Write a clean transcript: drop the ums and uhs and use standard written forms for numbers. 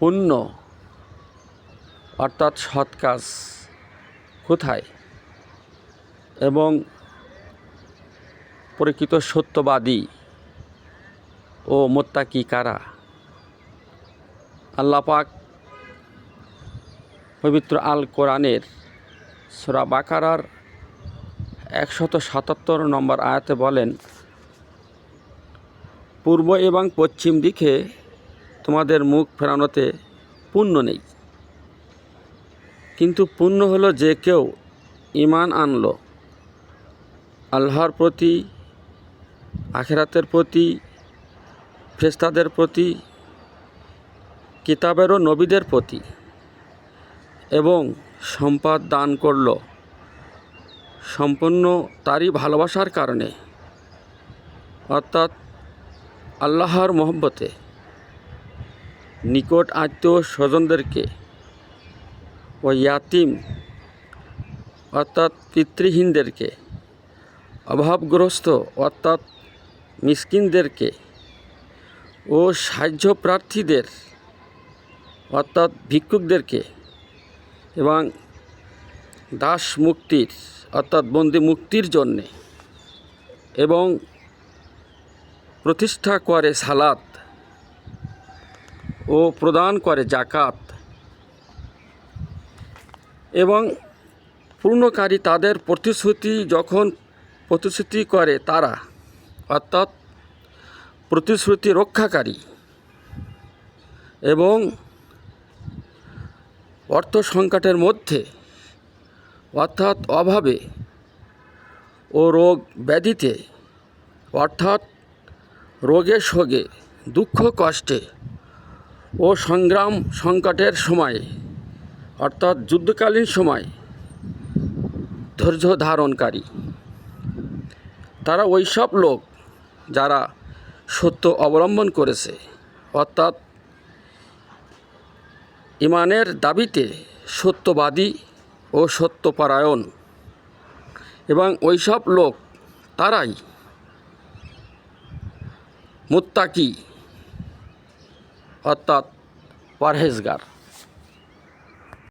পুণ্য অর্থাৎ সৎ কাজ কোথায় এবং প্রকৃত সত্যবাদী ও মুত্তাকি কারা? আল্লাহ পাক পবিত্র আল কোরআনের সূরা বাকারার 177 নম্বর আয়াতে বলেন, পূর্ব এবং পশ্চিম দিকে তোমাদের মুখ ফেরানোতে পুণ্য নেই, কিন্তু পুণ্য হলো যে কেউ ঈমান আনলো আল্লাহর প্রতি, আখিরাতের প্রতি, ফেরেশতাদের প্রতি, কিতাবের ও নবীদের প্রতি এবং সম্পদ দান করল সম্পূর্ণ তারই ভালোবাসার কারণে, অর্থাৎ আল্লাহর মহব্বতে, নিকট আত্মীয় স্বজনদেরকে ও ইয়াতিম অর্থাৎ পিতৃহীনদেরকে, অভাবগ্রস্ত অর্থাৎ মিসকিনদেরকে ও সাহায্য প্রার্থীদের অর্থাৎ ভিক্ষুকদেরকে এবং দাস মুক্তির অর্থাৎ বন্দি মুক্তির জন্যে এবং প্রতিষ্ঠা করে সালাত ও প্রদান করে জাকাত এবং পূর্ণকারী তাদের প্রতিশ্রুতি করে তারা অর্থাৎ প্রতিশ্রুতি রক্ষাকারী এবং অর্থ সংকটের মধ্যে অর্থাৎ অভাবে ও রোগ ব্যাধিতে অর্থাৎ রোগে শোকে, দুঃখ কষ্টে ও সংগ্রাম সংকটের সময়ে অর্থাৎ যুদ্ধকালীন সময় ধৈর্য ধারণকারী। তারা ওই সব লোক যারা সত্য অবলম্বন করেছে অর্থাৎ ঈমানের দাবিতে সত্যবাদী ও সত্যপরায়ণ, এবং ওই সব লোক তারাই মুত্তাকি অর্থাৎ পরহেজগার।